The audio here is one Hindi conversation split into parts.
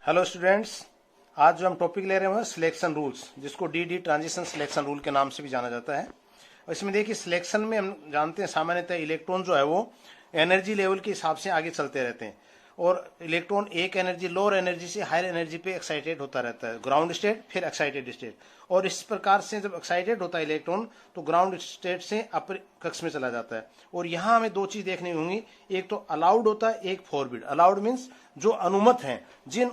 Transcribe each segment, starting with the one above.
हेलो स्टूडेंट्स, आज जो हम टॉपिक ले रहे हैं सिलेक्शन रूल्स, जिसको डी ट्रांजिशन सिलेक्शन रूल के नाम से भी जाना जाता है। और इसमें देखिए, सिलेक्शन में हम जानते हैं सामान्यतः इलेक्ट्रॉन जो है वो एनर्जी लेवल के हिसाब से आगे चलते रहते हैं और इलेक्ट्रॉन एक एनर्जी लोअर एनर्जी से हायर एनर्जी पे एक्साइटेड होता रहता है, ग्राउंड स्टेट फिर एक्साइटेड स्टेट। और इस प्रकार से जब एक्साइटेड होता है इलेक्ट्रॉन तो ग्राउंड स्टेट से अपर कक्ष में चला जाता है। और यहाँ हमें दो चीज देखनी होंगी, एक तो अलाउड होता है, एक फॉरबिड। अलाउड मीन्स जो अनुमत है, जिन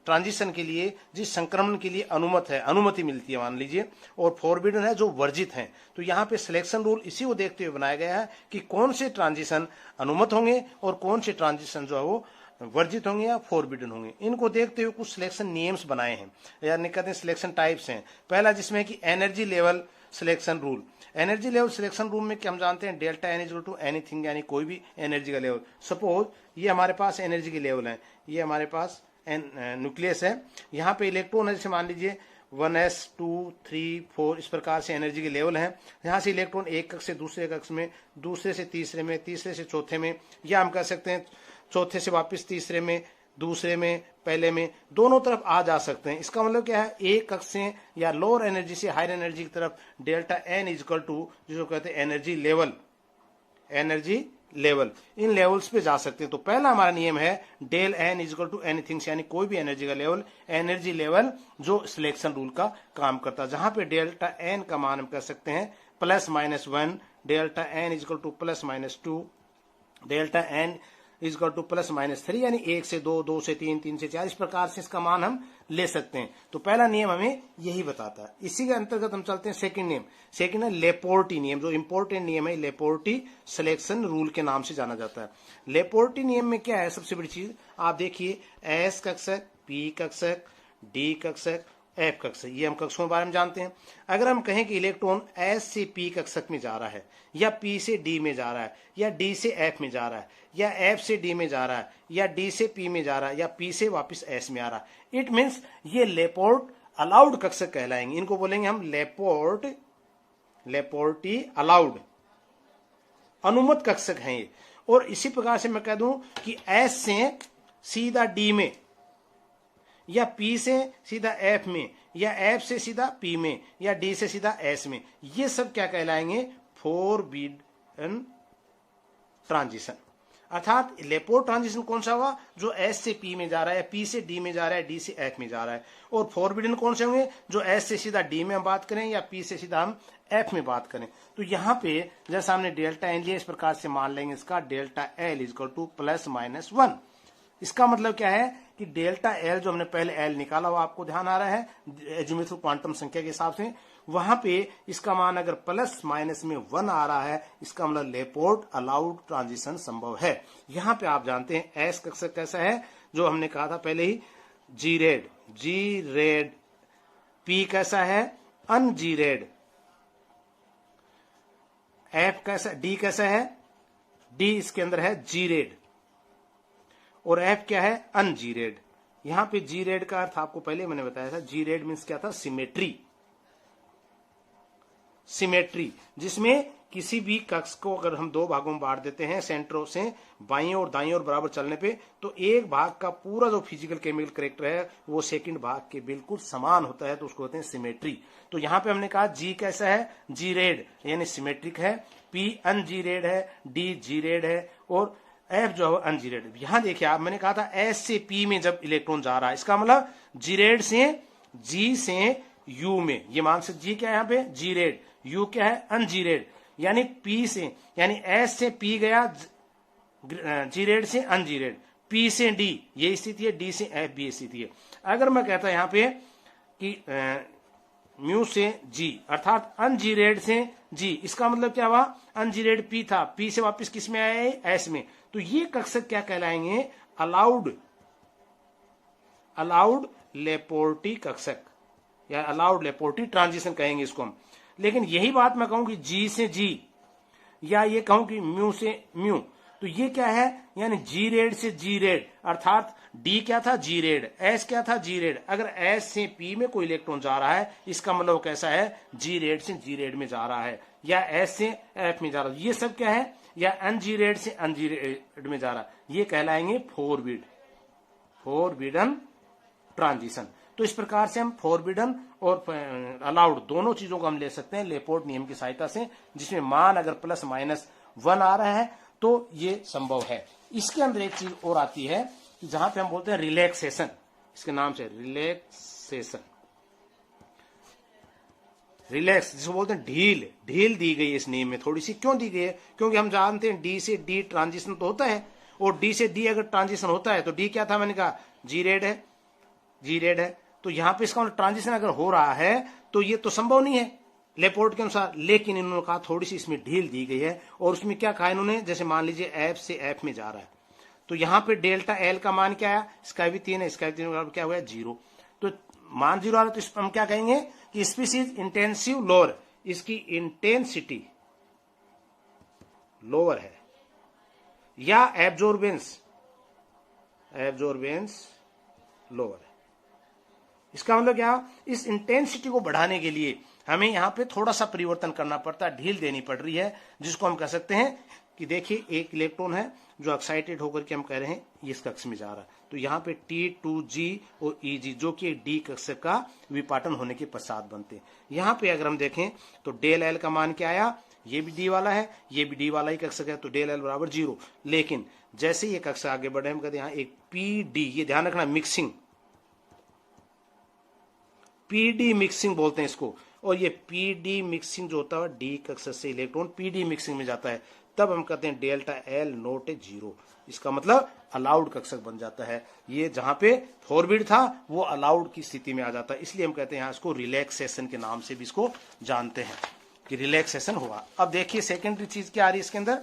ट्रांजिशन के लिए, जिस संक्रमण के लिए अनुमत है, अनुमति मिलती है मान लीजिए, और फॉरबिडन है जो वर्जित है। तो यहाँ पे सिलेक्शन रूल इसी को देखते हुए बनाया गया है कि कौन से ट्रांजिशन अनुमत होंगे और कौन से ट्रांजिशन जो है वो वर्जित होंगे या फॉरबिडन होंगे। इनको देखते हुए कुछ सिलेक्शन नियम्स बनाए हैं, यानी कहते हैं सिलेक्शन टाइप्स हैं। पहला जिसमें कि energy level selection rule. Energy level selection rule में क्या हम जानते हैं, delta n equal to anything, यानी कोई भी एनर्जी का लेवल। सपोज ये हमारे पास एनर्जी के लेवल है, ये हमारे पास न्यूक्लियस है, यहाँ पे इलेक्ट्रॉन है, जैसे मान लीजिए 1s 2 3 4, इस प्रकार से एनर्जी के लेवल हैं। यहाँ से इलेक्ट्रॉन एक कक्ष से दूसरे कक्ष में, दूसरे से तीसरे में, तीसरे से चौथे में, या हम कह सकते हैं चौथे से वापस तीसरे में, दूसरे में, पहले में, दोनों तरफ आ जा सकते हैं। इसका मतलब क्या है, एक कक्ष से या लोअर एनर्जी से हायर एनर्जी की तरफ डेल्टा एन इजकल टू, जिसको कहते हैं एनर्जी लेवल, एनर्जी लेवल, इन लेवल्स पे जा सकते हैं। तो पहला हमारा नियम है del n equal to anything, यानी कोई भी एनर्जी का लेवल, एनर्जी लेवल जो सिलेक्शन रूल का काम करता है, जहां पे डेल्टा एन का मान हम कह सकते हैं +-1, delta n equal to +-2, delta n equal to +-3, यानी 1 से 2, 2 से 3, 3 से 4, इस प्रकार से इसका मान हम ले सकते हैं। तो पहला नियम हमें यही बताता है। इसी के अंतर्गत हम चलते हैं सेकंड नियम। सेकंड है लेपोर्टी नियम, जो इंपॉर्टेंट नियम है, लेपोर्टी सिलेक्शन रूल के नाम से जाना जाता है। लेपोर्टी नियम में क्या है, सबसे बड़ी चीज आप देखिए, एस कक्षक, पी कक्षक, डी कक्षक, एफ कक्षक, ये हम कक्षों के बारे में जानते हैं। अगर हम कहें कि इलेक्ट्रॉन एस से पी कक्षक में जा रहा है, या पी से डी में जा रहा है, या डी से एफ में जा रहा है, या एफ से डी में जा रहा है, या डी से पी में जा रहा है, या पी से वापस एस में आ रहा है, इट मीन्स ये लेपोर्ट अलाउड कक्षक कहलाएंगे। इनको बोलेंगे हम लेपोर्ट, लेपोर्टी अलाउड, अनुमत कक्षक हैं ये। और इसी प्रकार से मैं कह दूं कि एस से सीधा डी में, या P से सीधा F में, या F से सीधा P में, या D से सीधा S में, ये सब क्या कहलाएंगे, फॉरबिडन ट्रांजिशन। अर्थात लेपोर्ट ट्रांजिशन कौन सा हुआ, जो S से P में जा रहा है, P से D में जा रहा है, D से F में जा रहा है। और फॉरबिडन कौन से होंगे, जो S से सीधा D में हम बात करें, या P से सीधा हम F में बात करें। तो यहाँ पे जैसा हमने डेल्टा एन लिया, इस प्रकार से मान लेंगे इसका डेल्टा एल इजकल टू +-1। इसका मतलब क्या है कि डेल्टा एल जो हमने पहले एल निकाला, वो आपको ध्यान आ रहा है ज्योमेट्रिक क्वांटम संख्या के हिसाब से, वहां पे इसका मान अगर +-1 आ रहा है, इसका मतलब लेपोर्ट अलाउड ट्रांजिशन संभव है। यहां पे आप जानते हैं एस कक्षक कैसा है, जो हमने कहा था पहले ही, जी रेड। पी कैसा है, अनजी रेड। एफ कैसा, डी कैसा है, डी इसके अंदर है जी रेड। और एफ क्या है, अनजी रेड। यहां पे जी रेड का अर्थ आपको पहले मैंने बताया था, जी रेड मीन्स क्या था, सिमेट्री। सिमेट्री जिसमें किसी भी कक्ष को अगर हम दो भागों में बांट देते हैं, सेंटरों से बाईं और दाईं और बराबर चलने पे, तो एक भाग का पूरा जो फिजिकल केमिकल कैरेक्टर है वो सेकंड भाग के बिल्कुल समान होता है, तो उसको कहते हैं सिमेट्री। तो यहां पे हमने कहा जी कैसा है, जी रेड यानी सिमेट्रिक है, पी अनजी रेड है, डी जी रेड है, और एफ जो है अनजीरेड। यहां देखिए आप, मैंने कहा था एस से पी में जब इलेक्ट्रॉन जा रहा है, इसका मतलब जीरेड से जी से यू में, ये मान से जी क्या है यहाँ पे, जीरेड, यू क्या है, अनजीरेड, यानी पी से, यानी एस से पी गया जीरेड से अनजीरेड, पी से डी ये स्थिति है, डी से एफ भी स्थिति है। अगर मैं कहता यहाँ पे कि म्यू से जी, अर्थात अनजीरेड से जी, इसका मतलब क्या हुआ, अनजीरेड पी था, पी से वापस किस में आया, एस में। तो ये कक्षक क्या कहलाएंगे, अलाउड लेपोर्टी कक्षक, या अलाउड लेपोर्टी ट्रांजिशन कहेंगे इसको हम। लेकिन यही बात मैं कहूं कि जी से जी, या ये कहूं कि म्यू से म्यू, तो ये क्या है, यानी जी रेड से जी रेड, अर्थात डी क्या था, जी रेड, एस क्या था, जी रेड। अगर एस से पी में कोई इलेक्ट्रॉन जा रहा है, इसका मतलब कैसा है, जी रेड से जी रेड में जा रहा है, या एस से एफ में जा रहा है। ये सब क्या है, या अनजी रेड से अनजी रेड में जा रहा है, ये कहलाएंगे फॉरबिडन ट्रांजिशन। तो इस प्रकार से हम फॉरबिडन और अलाउड दोनों चीजों को हम ले सकते हैं लेपोर्ट नियम की सहायता से, जिसमें मान अगर +-1 आ रहा है तो ये संभव है। इसके अंदर एक चीज और आती है कि जहां पे हम बोलते हैं रिलैक्सेशन, इसके नाम से रिलैक्सेशन, रिलैक्स जिसको बोलते हैं ढील, ढील दी गई है इस नियम में थोड़ी सी। क्यों दी गई है? क्योंकि हम जानते हैं डी से डी ट्रांजिशन तो होता है, और डी से डी अगर ट्रांजिशन होता है तो डी क्या था, मैंने कहा जी रेड है, जी रेड है। तो यहां पे इसका ट्रांजिशन अगर हो रहा है तो ये तो संभव नहीं है लेपोर्ट के अनुसार, लेकिन इन्होंने कहा थोड़ी सी इसमें ढील दी गई है। और उसमें क्या कहा इन्होंने, जैसे मान लीजिए एफ से एफ में जा रहा है तो यहां पे डेल्टा एल का मान क्या है, इसका भी 3 है, इसका भी 3, क्या हुआ 0। तो मान 0 आ रहा है तो इस पर हम क्या कहेंगे कि स्पीसीज इंटेंसिव लोअर, इसकी इंटेंसिटी लोअर है, या एब्जॉर्बेंस लोअर है। इसका मतलब क्या, इस इंटेंसिटी को बढ़ाने के लिए हमें यहां पे थोड़ा सा परिवर्तन करना पड़ता है, ढील देनी पड़ रही है, जिसको हम कह सकते हैं कि देखिए एक इलेक्ट्रॉन है जो एक्साइटेड होकर के हम कह रहे हैं ये इस कक्ष में जा रहा है, तो यहाँ पे T2G और EG जो कि डी कक्ष का विपाटन होने के पश्चात बनते हैं। यहाँ पे अगर हम देखें तो डेल एल का मान क्या आया, ये भी डी वाला है, ये भी डी वाला ही कक्षक है, तो डेल एल बराबर 0। लेकिन जैसे ये कक्ष आगे बढ़े हम कहते हैं यहाँ एक PD, ये ध्यान रखना मिक्सिंग, PD मिक्सिंग बोलते हैं इसको, और ये PD मिक्सिंग जो होता है डी कक्ष से इलेक्ट्रॉन PD मिक्सिंग में जाता है, तब हम कहते हैं डेल्टा एल नॉट 0। इसका मतलब अलाउड कक्षक बन जाता है। ये जहां पे फॉरबिड था वो अलाउड की स्थिति में आ जाता है, इसलिए हम कहते हैं यहाँ इसको रिलैक्सेशन के नाम से भी इसको जानते हैं कि रिलैक्सेशन हुआ। अब देखिए सेकेंडरी चीज क्या आ रही है इसके अंदर,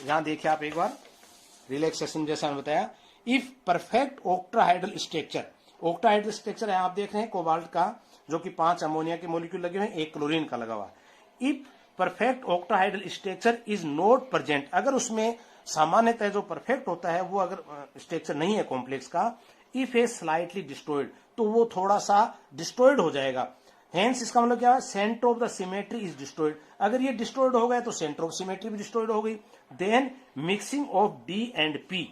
यहां देखिए आप एक बार रिलैक्सेशन जैसा मैंने बताया, if perfect octahedral structure, octahedral structure है आप देख रहे हैं कोबाल्ट का, जो कि 5 अमोनिया के मॉलिक्यूल लगे हुए हैं, 1 क्लोरीन का लगा हुआ। If perfect octahedral structure is not present, अगर उसमें सामान्यतः जो परफेक्ट होता है वो अगर स्ट्रक्चर नहीं है कॉम्प्लेक्स का, इफ ए स्लाइटली डिस्ट्रॉयड, तो वो थोड़ा सा डिस्ट्रॉयड हो जाएगा। हेंस इसका मतलब क्या है, centre of the symmetry is destroyed, अगर ये डिस्ट्रॉयड हो गया तो सेंटर ऑफ सिमेट्री भी डिस्ट्रॉयड हो गई। Then mixing of d and p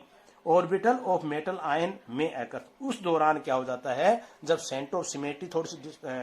orbital of metal ion में अकर, उस दौरान क्या हो जाता है, जब सेंटर ऑफ सिमेट्री थोड़ी सी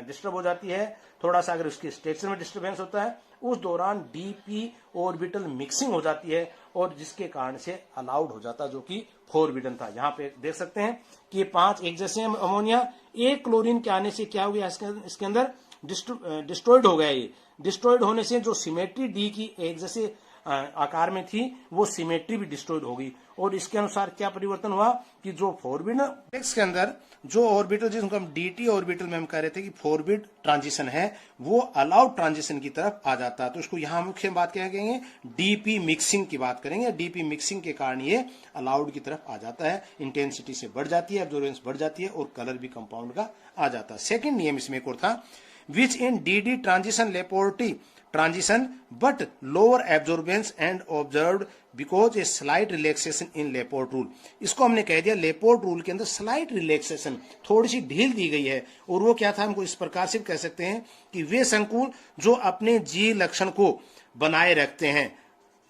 डिस्टर्ब हो जाती है, थोड़ा सा अगर उसके स्ट्रक्चर में डिस्टर्बेंस होता है, उस दौरान डीपी ऑर्बिटल मिक्सिंग हो जाती है, और जिसके कारण से अलाउड हो जाता है, जो कि फॉरबिडन था। यहाँ पे देख सकते हैं कि 5 एक जैसे अमोनिया, 1 क्लोरीन के आने से क्या हो गया, इसके अंदर डिस्ट्रॉयड हो गया। ये डिस्ट्रॉयड होने से जो सिमेट्री डी की एक जैसे आकार में थी वो सिमेट्री भी डिस्ट्रॉयड हो गई, और इसके अनुसार क्या परिवर्तन हुआ कि जो फॉरबिड के अंदर जो ऑर्बिटल जिसको हम डीटी ऑर्बिटल में हम कह रहे थे कि फॉरबिड ट्रांजिशन है, वो अलाउड ट्रांजिशन की तरफ आ जाता है। तो इसको यहां मुख्य बात क्या कहेंगे, डीपी मिक्सिंग की बात करेंगे। डीपी मिक्सिंग के कारण ये अलाउड की तरफ आ जाता है, इंटेंसिटी से बढ़ जाती है, एब्जॉर्बेंस बढ़ जाती है, और कलर भी कंपाउंड का आ जाता है। सेकेंड नियम इसमें एक और था, विच इन डी ट्रांजिशन लेपोर्टी transition but lower absorbance and observed because a slight relaxation in Laporte rule। इसको हमने कह दिया लेपोर्ट रूल के अंदर स्लाइट रिलैक्सेशन, थोड़ी सी ढील दी गई है, और वो क्या था, हमको इस प्रकार से कह सकते हैं कि वे संकुल जो अपने जी लक्षण को बनाए रखते हैं,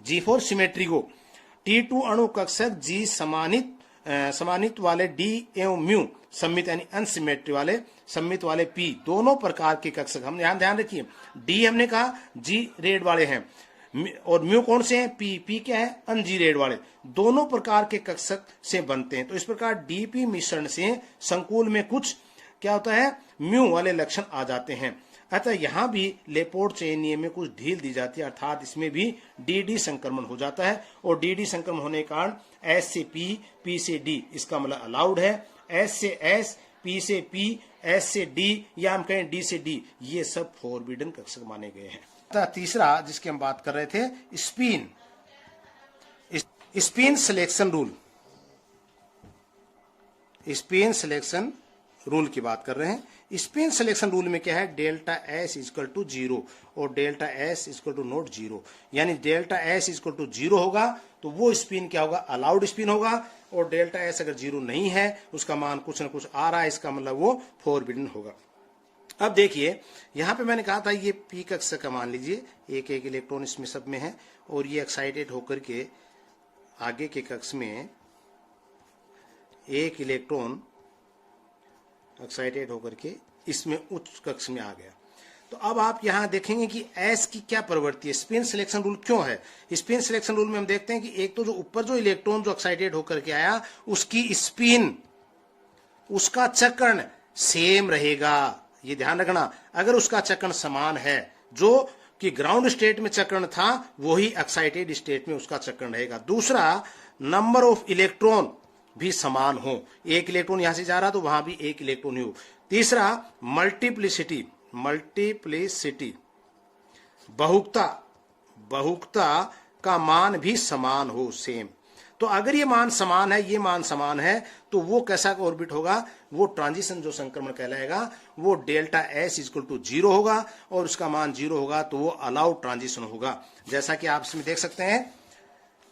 जी फॉर सिमेट्री को, T2 अणु कक्षक जी समानित वाले डी एवं म्यू सम्मित यानी अनसिमेट्री वाले सम्मित वाले पी, दोनों प्रकार के कक्षक, हम ध्यान रखिए, डी हमने कहा जी रेड वाले हैं, और म्यू कौन से हैं, पी क्या है, अन जी रेड वाले, दोनों प्रकार के कक्षक से बनते हैं। तो इस प्रकार डीपी मिश्रण से संकुल में कुछ क्या होता है, म्यू वाले लक्षण आ जाते हैं। अतः यहां भी लेपोर्ट चेन नियम में कुछ ढील दी जाती है, अर्थात इसमें भी डी संक्रमण हो जाता है, और डी संक्रमण होने के कारण एस से पी, पी से डी, इसका मतलब अलाउड है, एस से एस, पी से पी, एस से डी, या हम कहें डी से डी, ये सब फॉरबिडन कक्षक माने गए हैं। तीसरा जिसकी हम बात कर रहे थे, spin selection rule, spin selection rule की बात कर रहे हैं। स्पिन सिलेक्शन रूल में क्या है, डेल्टा एस इक्वल टू 0 और delta s equal to not 0, यानी डेल्टा एस इक्वल टू 0 होगा तो वो स्पिन क्या होगा, अलाउड स्पिन होगा, और डेल्टा एस अगर 0 नहीं है, उसका मान कुछ ना कुछ आ रहा है, इसका मतलब वो फॉरबिडन होगा। अब देखिए यहां पे मैंने कहा था ये पी कक्ष का मान लीजिए एक इलेक्ट्रॉन इसमें सब में है, और ये एक्साइटेड होकर के आगे के कक्ष में एक इलेक्ट्रॉन एक्साइटेड होकर के इसमें उच्च कक्ष में आ गया। तो अब आप यहां देखेंगे कि एस की क्या प्रवृत्ति है, स्पिन सिलेक्शन रूल क्यों है। स्पिन सिलेक्शन रूल में हम देखते हैं कि एक तो जो ऊपर जो इलेक्ट्रॉन जो एक्साइटेड होकर के आया उसकी स्पिन, उसका चक्रण सेम रहेगा, ये ध्यान रखना। अगर उसका चक्रण समान है, जो कि ग्राउंड स्टेट में चक्रण था वही एक्साइटेड स्टेट में उसका चक्रण रहेगा। दूसरा, नंबर ऑफ इलेक्ट्रॉन भी समान हो, एक इलेक्ट्रॉन यहां से जा रहा तो वहां भी एक इलेक्ट्रॉन ही हो। तीसरा, मल्टीप्लिसिटी, बहुकता का मान भी समान हो, सेम। तो अगर ये मान समान है, ये मान समान है, तो वो कैसा ऑर्बिट होगा, वो ट्रांजिशन जो संक्रमण कहलाएगा वो डेल्टा एस इक्वल टू 0 होगा, और उसका मान 0 होगा तो वो अलाउड ट्रांजिशन होगा। जैसा कि आप इसमें देख सकते हैं,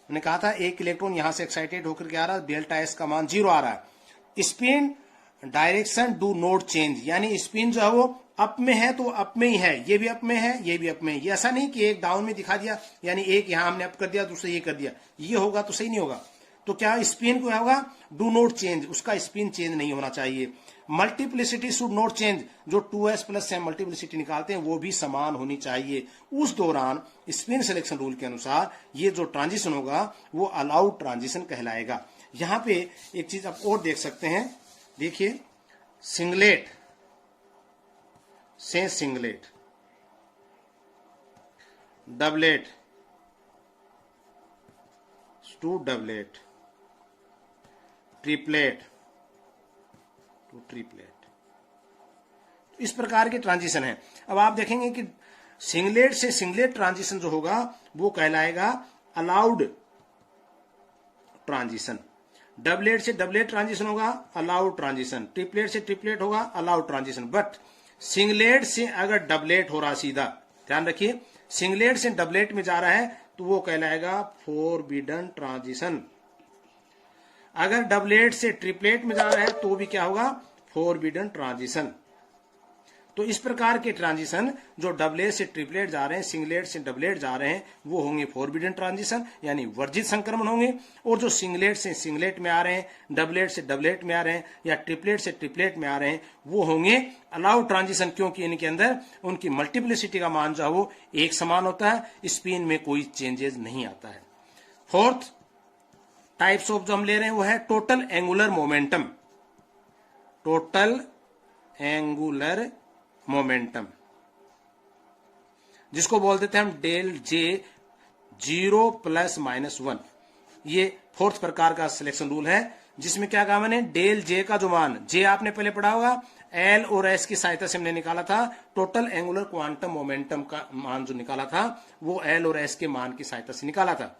मैंने कहा था एक इलेक्ट्रॉन यहां से एक्साइटेड होकर के आ रहा है, डेल्टा एस का मान 0 आ रहा है। Spin direction do not change, यानी स्पिन जो है वो अप में है तो अप में ही है, ये भी अप में है, ये भी अप में है। ये ऐसा नहीं कि एक डाउन में दिखा दिया, यानी एक यहां हमने अप कर दिया दूसरा ये कर दिया, ये होगा तो सही नहीं होगा। तो क्या स्पिन को होगा, डू नॉट चेंज, उसका स्पिन चेंज नहीं होना चाहिए। मल्टीप्लिसिटी शुड नॉट चेंज, जो 2s प्लस से मल्टीप्लिसिटी निकालते हैं वो भी समान होनी चाहिए। उस दौरान स्पिन सिलेक्शन रूल के अनुसार ये जो ट्रांजिशन होगा वो अलाउड ट्रांजिशन कहलाएगा। यहां पे एक चीज आप और देख सकते हैं, देखिए सिंगलेट से singlet, doublet to doublet, triplet to triplet, इस प्रकार के ट्रांजिशन है। अब आप देखेंगे कि सिंगलेट से सिंगलेट ट्रांजिशन जो होगा वो कहलाएगा अलाउड ट्रांजिशन। डबलेट से डबलेट ट्रांजिशन होगा अलाउड ट्रांजिशन, ट्रिपलेट से ट्रिपलेट होगा अलाउड ट्रांजिशन। बट सिंगलेट से अगर डबलेट हो रहा, सीधा ध्यान रखिए, सिंगलेट से डबलेट में जा रहा है तो वो कहलाएगा फॉरबिडन ट्रांजिशन। अगर डबलेट से ट्रिपलेट में जा रहा है तो भी क्या होगा, फॉरबिडन ट्रांजिशन। तो इस प्रकार के ट्रांजिशन जो डबलेट से ट्रिपलेट जा रहे हैं, सिंगलेट से डबलेट जा रहे हैं, वो होंगे फॉरबिडन ट्रांजिशन, यानी वर्जित संक्रमण होंगे। और जो सिंगलेट से सिंगलेट में आ रहे हैं, डबलेट से डबलेट में आ रहे हैं, या ट्रिपलेट से ट्रिपलेट में आ रहे हैं, वो होंगे अलाउड ट्रांजिशन, क्योंकि इनके अंदर उनकी मल्टीप्लिसिटी का मान जो है वो एक समान होता है, स्पिन में कोई चेंजेस नहीं आता है। फोर्थ टाइप्स ऑफ जो हम ले रहे हैं वो है total angular momentum, total angular momentum, जिसको बोल देते हैं हम डेल जे 0 प्लस माइनस 1। ये फोर्थ प्रकार का सिलेक्शन रूल है, जिसमें क्या कहा मैंने, डेल जे का जो मान, जे आपने पहले पढ़ा होगा, एल और एस की सहायता से हमने निकाला था, टोटल एंगुलर क्वांटम मोमेंटम का मान जो निकाला था वो एल और एस के मान की सहायता से निकाला था।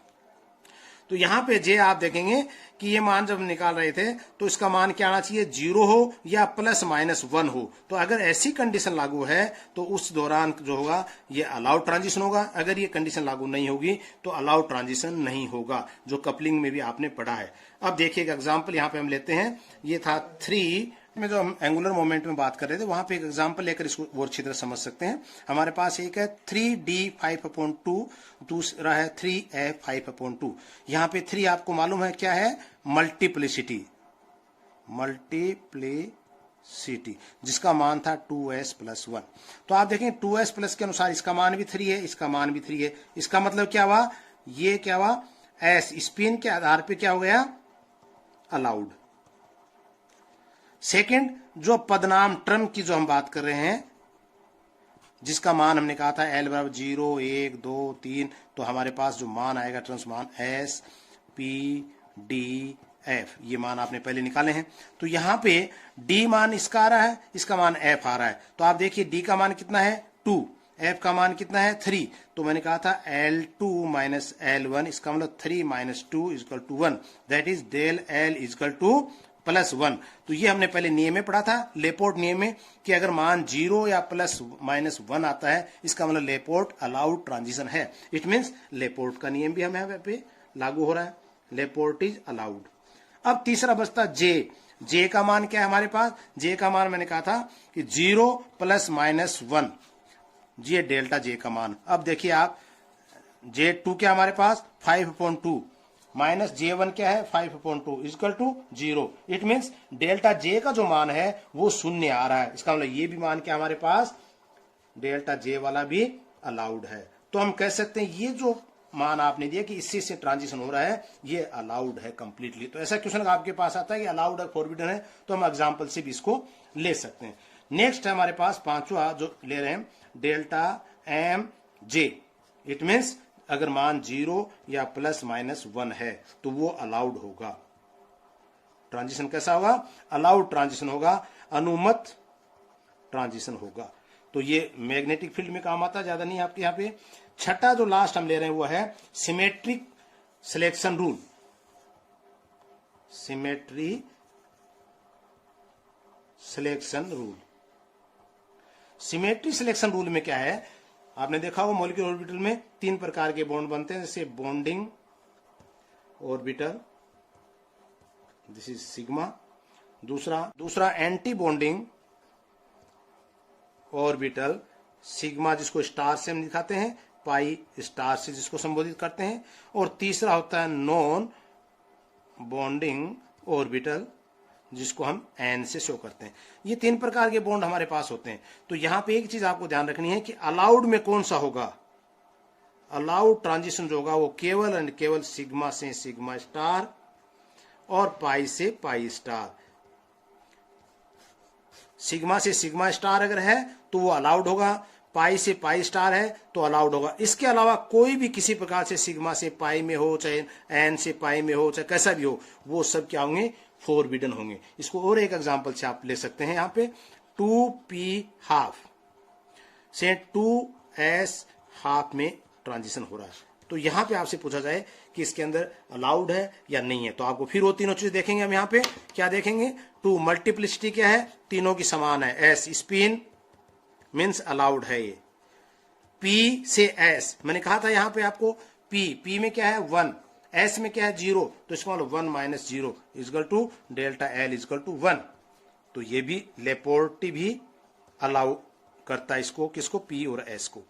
तो यहां पे जे आप देखेंगे कि ये मान जब निकाल रहे थे तो इसका मान क्या आना चाहिए, 0 हो या प्लस माइनस 1 हो। तो अगर ऐसी कंडीशन लागू है तो उस दौरान जो होगा ये अलाउड ट्रांजिशन होगा। अगर ये कंडीशन लागू नहीं होगी तो अलाउड ट्रांजिशन नहीं होगा, जो कपलिंग में भी आपने पढ़ा है। अब देखिए एक एग्जाम्पल यहाँ पे हम लेते हैं, ये था 3 में जो हम एंगुलर मोमेंट में बात कर रहे थे, वहां पे एक एग्जांपल लेकर इसको और अच्छी तरह समझ सकते हैं। हमारे पास एक है 3d 5/2, दूसरा है 3f 5/2। यहाँ पे 3 आपको मालूम है क्या है, मल्टीप्लिसिटी, जिसका मान था 2s प्लस 1। तो आप देखें 2s प्लस के अनुसार इसका मान भी 3 है, इसका मान भी 3 है। इसका मतलब क्या हुआ, ये क्या हुआ, s स्पिन के आधार पे क्या हो गया, अलाउड। सेकंड, जो पदनाम टर्म की जो हम बात कर रहे हैं, जिसका मान हमने कहा था L बराबर 0 1 2 3, तो हमारे पास जो मान आएगा ट्रांस मान S P D F, ये मान आपने पहले निकाले हैं। तो यहां पे D मान इसका आ रहा है, इसका मान F आ रहा है। तो आप देखिए D का मान कितना है 2, F का मान कितना है 3। तो मैंने कहा था L2 माइनस L1, इसका मतलब 3 minus 2 equal to 1, that is del L equal to plus 1। तो ये हमने पहले नियम में पढ़ा था, लेपोर्ट नियम में, कि अगर मान 0 या प्लस माइनस 1 आता है इसका मतलब लेपोर्ट अलाउड ट्रांजिशन है। इट मींस लेपोर्ट का नियम भी हमें यहाँ पे लागू हो रहा है, लेपोर्ट इज अलाउड। अब तीसरा बचता जे का मान क्या है हमारे पास, जे का मान मैंने कहा था कि 0 प्लस माइनस 1, ये डेल्टा जे का मान। अब देखिए आप J2 क्या हमारे पास 5/2 माइनस J1 क्या है 5/2 equal to 0। It means delta J का जो मान है वो शून्य आ रहा है। इसका मतलब ये भी मान क्या हमारे पास डेल्टा J वाला भी अलाउड है। तो हम कह सकते हैं ये जो मान आपने दिया कि इससे से ट्रांजिशन हो रहा है ये अलाउड है कंप्लीटली। तो ऐसा क्वेश्चन आपके पास आता है कि अलाउड है फॉरबिडन है, तो हम एग्जांपल से भी इसको ले सकते हैं। नेक्स्ट है हमारे पास पांचवा जो ले रहे हैं delta m j. It means अगर मान 0 या ±1 है तो वो अलाउड होगा। ट्रांजिशन कैसा होगा? अलाउड ट्रांजिशन होगा, अनुमत ट्रांजिशन होगा। तो ये मैग्नेटिक फील्ड में काम आता है, ज्यादा नहीं आपके यहाँ पे। छठा जो लास्ट हम ले रहे हैं वो है symmetric selection rule. Symmetry selection rule. Symmetry selection rule में क्या है, आपने देखा होगा मॉलिक्यूलर ऑर्बिटल में 3 प्रकार के बॉन्ड बनते हैं, जैसे bonding orbital, this is sigma. दूसरा एंटी बॉन्डिंग ऑर्बिटल, सिग्मा जिसको स्टार से हम दिखाते हैं, पाई स्टार से जिसको संबोधित करते हैं। और तीसरा होता है नॉन बॉन्डिंग ऑर्बिटल जिसको हम एन से शो करते हैं। ये 3 प्रकार के बॉन्ड हमारे पास होते हैं। तो यहां पे एक चीज आपको ध्यान रखनी है कि अलाउड में कौन सा होगा। अलाउड ट्रांजिशन जो होगा वो केवल एंड केवल सिग्मा से सिग्मा स्टार और पाई से पाई स्टार। सिग्मा से सिग्मा स्टार अगर है तो वो अलाउड होगा, पाई से पाई स्टार है तो अलाउड होगा। इसके अलावा कोई भी किसी प्रकार से सिग्मा से पाई में हो, चाहे एन से पाई में हो, चाहे कैसा भी हो, वो सब क्या होंगे? फॉरबिडन होंगे। इसको और एक एग्जांपल से आप ले सकते हैं। यहाँ पे 2p½ से 2s½ में ट्रांजिशन हो रहा है। तो यहां पे आपसे पूछा जाए कि इसके अंदर अलाउड है या नहीं है, तो आपको फिर वो तीनों चीजें देखेंगे। हम यहाँ पे क्या देखेंगे? 2 मल्टीप्लिसिटी क्या है? तीनों की समान है। s स्पिन मीन्स अलाउड है ये। p से s, मैंने कहा था यहाँ पे आपको p में क्या है 1, s में क्या है 0, तो इसका मतलब 1 - 0 equal to delta L equal to 1। तो ये भी लेपोर्टी भी अलाउ करता है इसको, किसको? p और s को।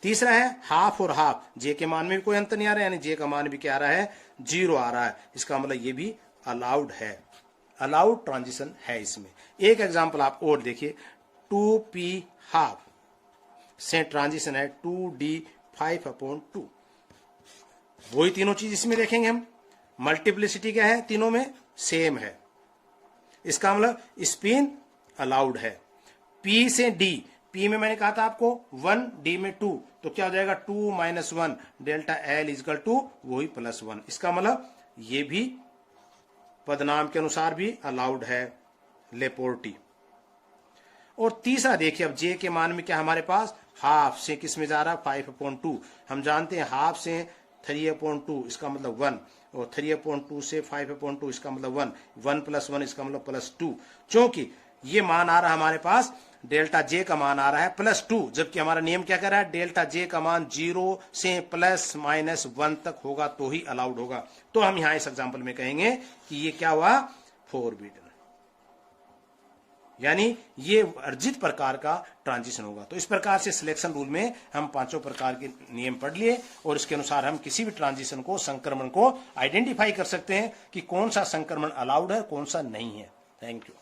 तीसरा है हाफ और हाफ, जे के मान में भी कोई अंतर नहीं आ रहा है, यानी जे का मान भी क्या आ रहा है? 0 आ रहा है। इसका मतलब ये भी अलाउड है, अलाउड ट्रांजिशन है इसमें। एक एग्जांपल आप और देखिए, 2p½ से ट्रांजिशन है 2d5/2। वही तीनों चीज इसमें देखेंगे हम। मल्टीप्लिसिटी क्या है? तीनों में सेम है। इसका मतलब स्पिन अलाउड है। p से d, p में मैंने कहा था आपको 1, d में 2, तो क्या हो जाएगा? 2 - 1 डेल्टा L इक्वल टू वही +1। इसका मतलब ये भी पदनाम के अनुसार भी अलाउड है, लेपोर्टी। और तीसरा देखिए, अब जे के मान में क्या हमारे पास? हाफ से किस में जा रहा है? 5/2। हम जानते हैं हाफ से 3/2 इसका मतलब 1, और 3/2 से 5/2 इसका मतलब 1, 1 + 1 इसका मतलब +2। क्योंकि ये मान आ रहा है हमारे पास, डेल्टा जे का मान आ रहा है +2, जबकि हमारा नियम क्या कर रहा है? डेल्टा जे का मान 0 से ±1 तक होगा तो ही अलाउड होगा। तो हम यहां इस एग्जांपल में कहेंगे कि ये क्या हुआ? फॉरबिडन, यानी ये वर्जित प्रकार का ट्रांजिशन होगा। तो इस प्रकार से सिलेक्शन रूल में हम 5 प्रकार के नियम पढ़ लिए, और इसके अनुसार हम किसी भी ट्रांजिशन को, संक्रमण को आइडेंटिफाई कर सकते हैं कि कौन सा संक्रमण अलाउड है, कौन सा नहीं है। Thank you.